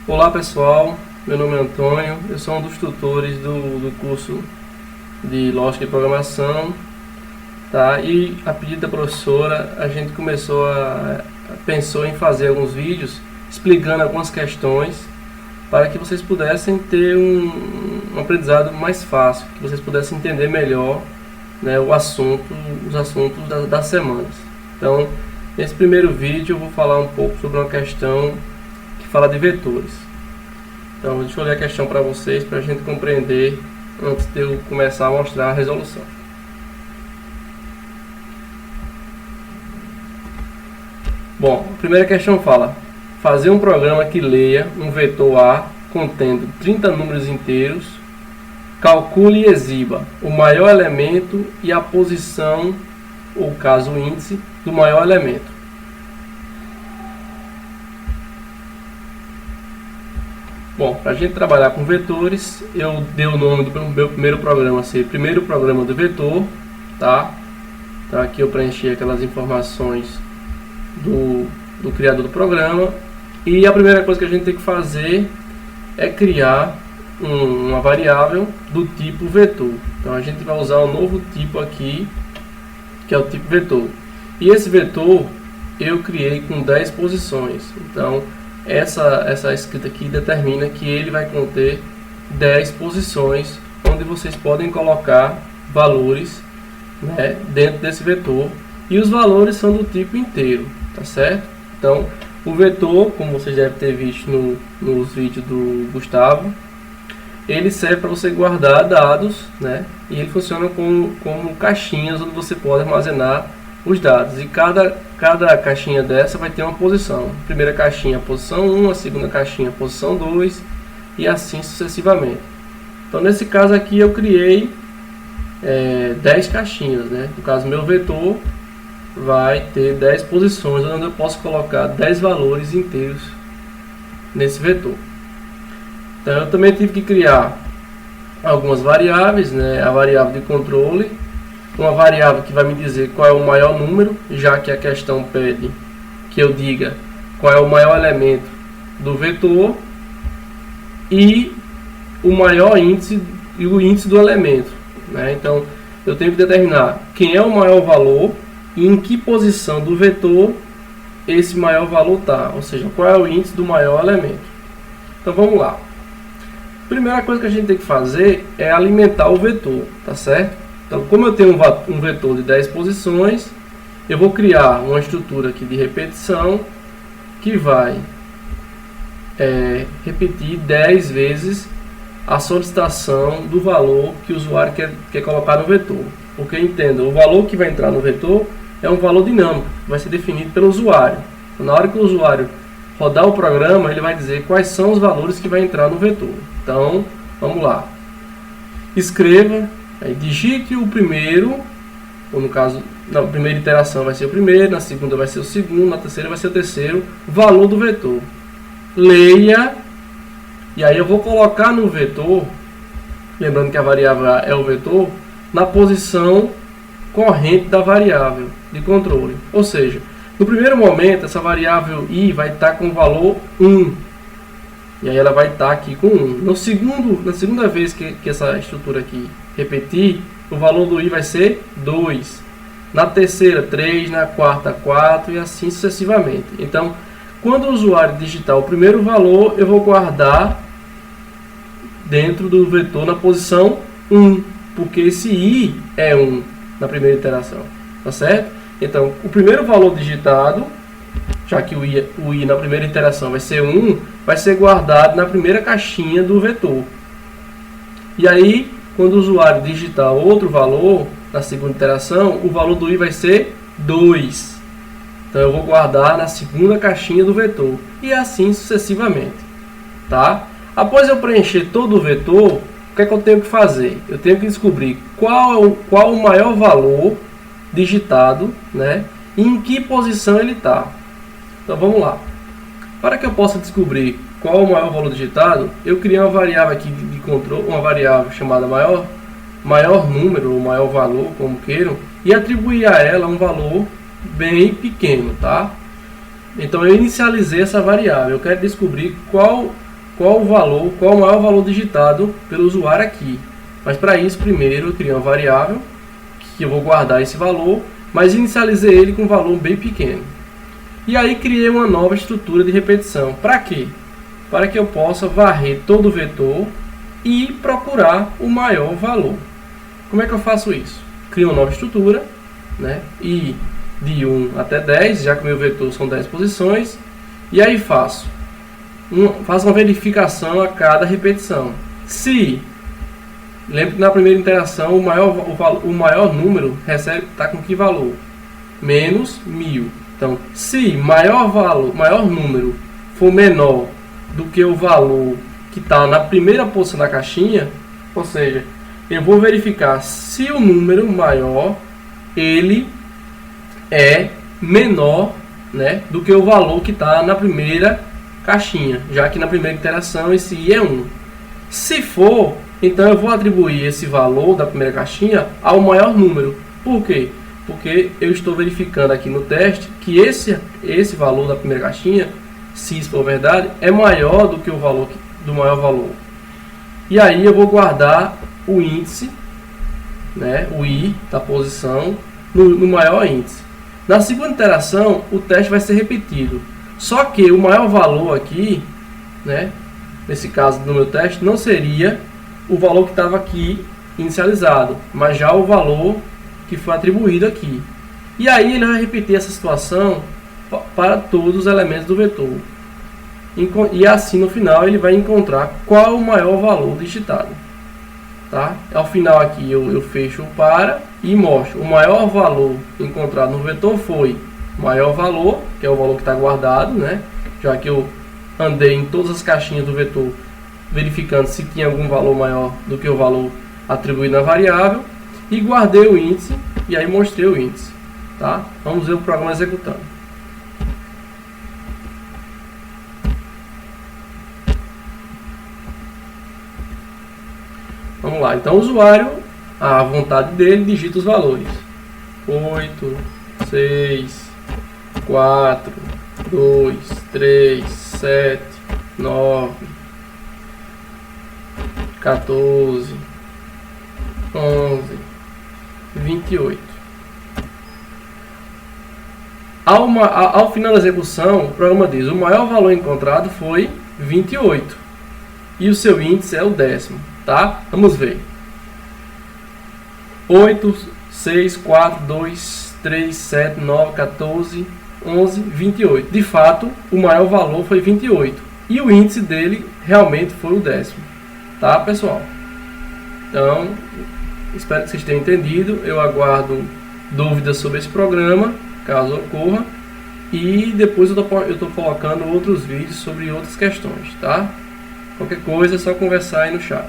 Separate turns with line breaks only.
Olá pessoal, meu nome é Antônio, eu sou um dos tutores do curso de Lógica e Programação, tá? E a pedido da professora a gente pensou em fazer alguns vídeos explicando algumas questões para que vocês pudessem ter um aprendizado mais fácil, que vocês pudessem entender melhor, né, os assuntos das semanas. Então, nesse primeiro vídeo eu vou falar um pouco sobre uma questão que fala de vetores. Então, deixa eu ler a questão para vocês, para a gente compreender antes de eu começar a mostrar a resolução. Bom, a primeira questão fala: fazer um programa que leia um vetor A contendo 30 números inteiros, calcule e exiba o maior elemento e a posição, ou caso o índice, do maior elemento. Bom, para a gente trabalhar com vetores, eu dei o nome do meu primeiro programa ser primeiro programa do vetor, tá? Então aqui eu preenchi aquelas informações do criador do programa, e a primeira coisa que a gente tem que fazer é criar uma variável do tipo vetor. Então a gente vai usar um novo tipo aqui, que é o tipo vetor. E esse vetor eu criei com 10 posições. Então essa escrita aqui determina que ele vai conter 10 posições, onde vocês podem colocar valores, né, dentro desse vetor. E os valores são do tipo inteiro, tá certo? Então o vetor, como vocês devem ter visto nos vídeos do Gustavo, ele serve para você guardar dados, né? E ele funciona como caixinhas onde você pode armazenar os dados. E cada caixinha dessa vai ter uma posição. A primeira caixinha, a posição 1, a segunda caixinha, a posição 2, e assim sucessivamente. Então nesse caso aqui eu criei 10 caixinhas, né? No caso, meu vetor vai ter 10 posições, onde eu posso colocar 10 valores inteiros nesse vetor. Então eu também tive que criar algumas variáveis, né? A variável de controle, uma variável que vai me dizer qual é o maior número, já que a questão pede que eu diga qual é o maior elemento do vetor, e o maior índice e o índice do elemento, né? Então eu tenho que determinar quem é o maior valor e em que posição do vetor esse maior valor está, ou seja, qual é o índice do maior elemento. Então vamos lá. A primeira coisa que a gente tem que fazer é alimentar o vetor, tá certo? Então, como eu tenho um vetor de 10 posições, eu vou criar uma estrutura aqui de repetição que vai repetir 10 vezes a solicitação do valor que o usuário quer colocar no vetor. Porque entenda, o valor que vai entrar no vetor é um valor dinâmico, vai ser definido pelo usuário. Então, na hora que o usuário rodar o programa, ele vai dizer quais são os valores que vai entrar no vetor. Então, vamos lá. Escreva, digite o primeiro, ou no caso, na primeira iteração vai ser o primeiro, na segunda vai ser o segundo, na terceira vai ser o terceiro valor do vetor. Leia, e aí eu vou colocar no vetor, lembrando que a variável é o vetor, na posição corrente da variável de controle. Ou seja, no primeiro momento, essa variável i vai estar com o valor 1. E aí ela vai estar aqui com 1. Na segunda vez que essa estrutura aqui repetir, o valor do i vai ser 2. Na terceira, 3. Na quarta, 4. E assim sucessivamente. Então, quando o usuário digitar o primeiro valor, eu vou guardar dentro do vetor na posição 1. Porque esse i é 1 na primeira iteração. Tá certo? Então, o primeiro valor digitado, já que o i na primeira iteração vai ser 1, vai ser guardado na primeira caixinha do vetor. E aí, quando o usuário digitar outro valor na segunda iteração, o valor do i vai ser 2. Então, eu vou guardar na segunda caixinha do vetor. E assim sucessivamente. Tá? Após eu preencher todo o vetor, o que é que eu tenho que fazer? Eu tenho que descobrir qual o maior valor digitado, né? E em que posição ele está. Então vamos lá. Para que eu possa descobrir qual o maior valor digitado, eu criei uma variável aqui de controle, uma variável chamada maior número ou maior valor, como queiram, e atribuir a ela um valor bem pequeno, tá? Então eu inicializei essa variável. Eu quero descobrir qual qual o maior valor digitado pelo usuário aqui. Mas para isso, primeiro eu criei uma variável, que eu vou guardar esse valor, mas inicializei ele com um valor bem pequeno. E aí criei uma nova estrutura de repetição. Para quê? Para que eu possa varrer todo o vetor e procurar o maior valor. Como é que eu faço isso? Crio uma nova estrutura, né? E de 1 até 10, já que o meu vetor são 10 posições, e aí faço uma verificação a cada repetição. Se, lembre que na primeira interação o maior número está com que valor? Menos 1000. Então, se maior número for menor do que o valor que está na primeira posição da caixinha, ou seja, eu vou verificar se o número maior ele é menor, né, do que o valor que está na primeira caixinha, já que na primeira interação esse i é 1. Se for, então eu vou atribuir esse valor da primeira caixinha ao maior número. Por quê? Porque eu estou verificando aqui no teste que esse valor da primeira caixinha, se isso for verdade, é maior do que o valor do maior valor. E aí eu vou guardar o índice, né, o i da posição, no maior índice. Na segunda interação, o teste vai ser repetido. Só que o maior valor aqui, né, nesse caso do meu teste, não seria o valor que estava aqui inicializado, mas já o valor que foi atribuído aqui. E aí ele vai repetir essa situação para todos os elementos do vetor. E assim no final ele vai encontrar qual o maior valor digitado. Tá? Ao final aqui eu fecho o para e mostro o maior valor encontrado no vetor foi maior valor, que é o valor que está guardado, né? Já que eu andei em todas as caixinhas do vetor verificando se tinha algum valor maior do que o valor atribuído na variável, e guardei o índice e aí mostrei o índice. Tá? Vamos ver o programa executando. Vamos lá, então o usuário, à vontade dele, digita os valores. 8, 6, 4, 2, 3, 7, 9, 14, 11, 28. Ao final da execução, o programa diz: o maior valor encontrado foi 28 e o seu índice é o 10º. Tá? Vamos ver. 8, 6, 4, 2, 3, 7, 9, 14, 11, 28. De fato, o maior valor foi 28. E o índice dele realmente foi o 10º. Tá, pessoal? Então, espero que vocês tenham entendido. Eu aguardo dúvidas sobre esse programa, caso ocorra. E depois eu estou colocando outros vídeos sobre outras questões, tá? Qualquer coisa é só conversar aí no chat.